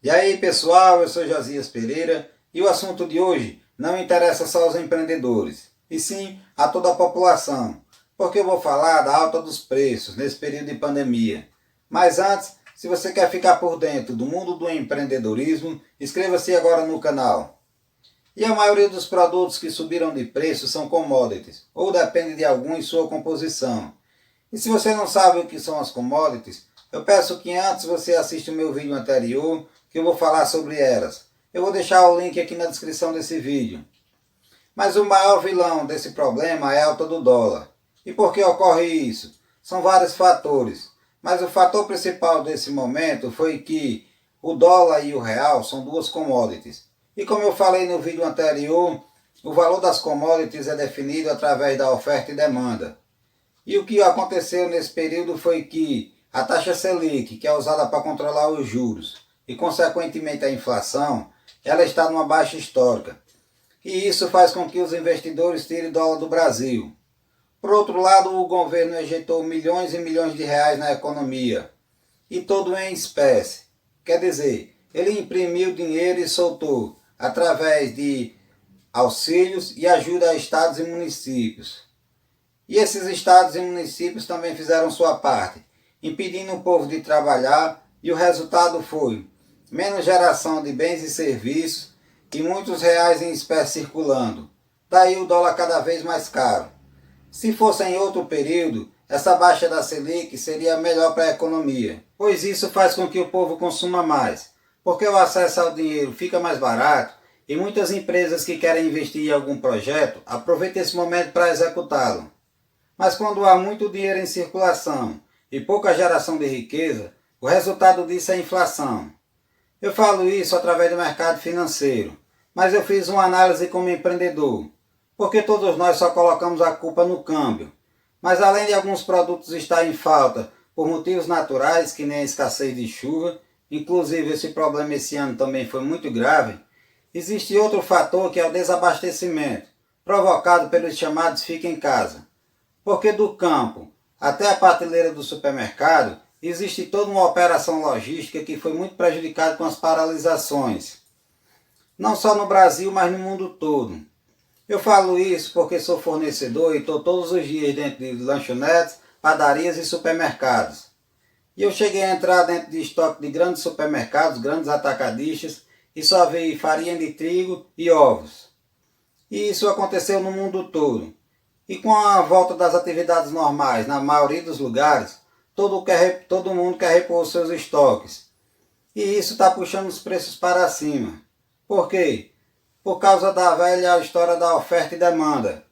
E aí pessoal, eu sou Josias Pereira e o assunto de hoje não interessa só aos empreendedores, e sim a toda a população, porque eu vou falar da alta dos preços nesse período de pandemia. Mas antes, se você quer ficar por dentro do mundo do empreendedorismo, inscreva-se agora no canal. E a maioria dos produtos que subiram de preço são commodities, ou depende de algum em sua composição. E se você não sabe o que são as commodities, eu peço que antes você assista o meu vídeo anterior, que eu vou falar sobre elas. Eu vou deixar o link aqui na descrição desse vídeo. Mas o maior vilão desse problema é a alta do dólar. E por que ocorre isso? São vários fatores. Mas o fator principal desse momento foi que o dólar e o real são duas commodities. E como eu falei no vídeo anterior, o valor das commodities é definido através da oferta e demanda. E o que aconteceu nesse período foi que a taxa Selic, que é usada para controlar os juros, e consequentemente a inflação, ela está numa baixa histórica. E isso faz com que os investidores tirem dólar do Brasil. Por outro lado, o governo injetou milhões e milhões de reais na economia, e todo em espécie. Quer dizer, ele imprimiu dinheiro e soltou, através de auxílios e ajuda a estados e municípios. E esses estados e municípios também fizeram sua parte, impedindo o povo de trabalhar, e o resultado foi menos geração de bens e serviços e muitos reais em espécie circulando. Daí o dólar cada vez mais caro. Se fosse em outro período, essa baixa da Selic seria melhor para a economia, pois isso faz com que o povo consuma mais, porque o acesso ao dinheiro fica mais barato e muitas empresas que querem investir em algum projeto aproveitam esse momento para executá-lo. Mas quando há muito dinheiro em circulação e pouca geração de riqueza, o resultado disso é a inflação. Eu falo isso através do mercado financeiro, mas eu fiz uma análise como empreendedor, porque todos nós só colocamos a culpa no câmbio. Mas além de alguns produtos estar em falta por motivos naturais, que nem a escassez de chuva, inclusive esse problema esse ano também foi muito grave, existe outro fator que é o desabastecimento, provocado pelos chamados fica em casa. Porque do campo até a prateleira do supermercado, existe toda uma operação logística que foi muito prejudicada com as paralisações. Não só no Brasil, mas no mundo todo. Eu falo isso porque sou fornecedor e estou todos os dias dentro de lanchonetes, padarias e supermercados. E eu cheguei a entrar dentro de estoque de grandes supermercados, grandes atacadistas, e só vi farinha de trigo e ovos. E isso aconteceu no mundo todo. E com a volta das atividades normais, na maioria dos lugares, todo mundo quer repor os seus estoques. E isso está puxando os preços para cima. Por quê? Por causa da velha história da oferta e demanda.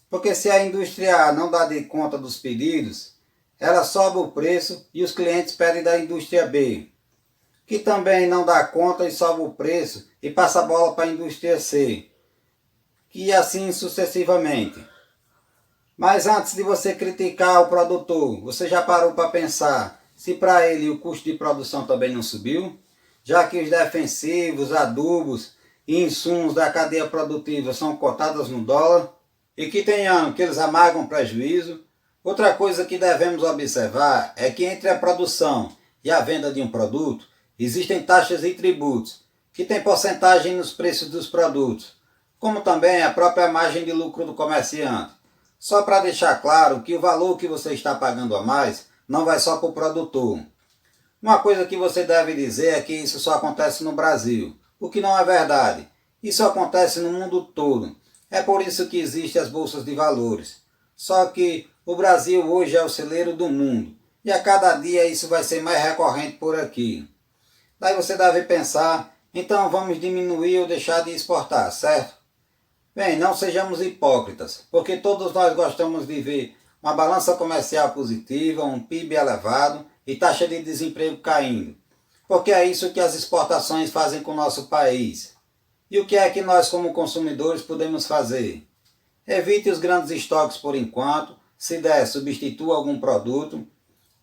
Porque se a indústria A não dá de conta dos pedidos, ela sobe o preço e os clientes pedem da indústria B, que também não dá conta e sobe o preço e passa a bola para a indústria C, e assim sucessivamente. Mas antes de você criticar o produtor, você já parou para pensar se para ele o custo de produção também não subiu? Já que os defensivos, adubos e insumos da cadeia produtiva são cotados no dólar, e que tem ano que eles amargam prejuízo. Outra coisa que devemos observar é que entre a produção e a venda de um produto, existem taxas e tributos, que têm porcentagem nos preços dos produtos, como também a própria margem de lucro do comerciante. Só para deixar claro que o valor que você está pagando a mais não vai só para o produtor. Uma coisa que você deve dizer é que isso só acontece no Brasil, o que não é verdade. Isso acontece no mundo todo. É por isso que existem as bolsas de valores. Só que o Brasil hoje é o celeiro do mundo, e a cada dia isso vai ser mais recorrente por aqui. Daí você deve pensar, então vamos diminuir ou deixar de exportar, certo? Bem, não sejamos hipócritas, porque todos nós gostamos de ver uma balança comercial positiva, um PIB elevado e taxa de desemprego caindo. Porque é isso que as exportações fazem com o nosso país. E o que é que nós como consumidores podemos fazer? Evite os grandes estoques por enquanto, se der, substitua algum produto,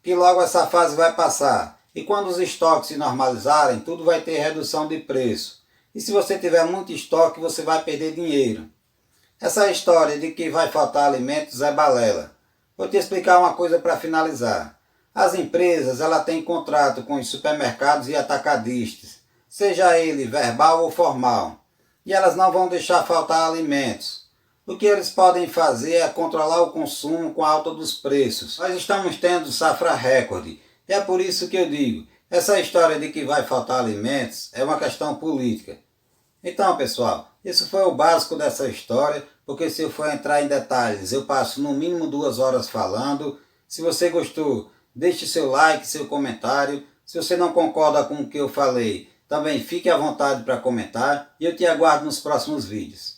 que logo essa fase vai passar. E quando os estoques se normalizarem, tudo vai ter redução de preço. E se você tiver muito estoque, você vai perder dinheiro. Essa história de que vai faltar alimentos é balela. Vou te explicar uma coisa para finalizar. As empresas têm contrato com os supermercados e atacadistas. seja ele verbal ou formal, e elas não vão deixar faltar alimentos. O que eles podem fazer é controlar o consumo com a alta dos preços. Nós estamos tendo safra recorde, e é por isso que eu digo, essa história de que vai faltar alimentos é uma questão política. Então, pessoal, isso foi o básico dessa história, porque se eu for entrar em detalhes, eu passo no mínimo 2 horas falando. Se você gostou, deixe seu like, seu comentário. Se você não concorda com o que eu falei, também fique à vontade para comentar, e eu te aguardo nos próximos vídeos.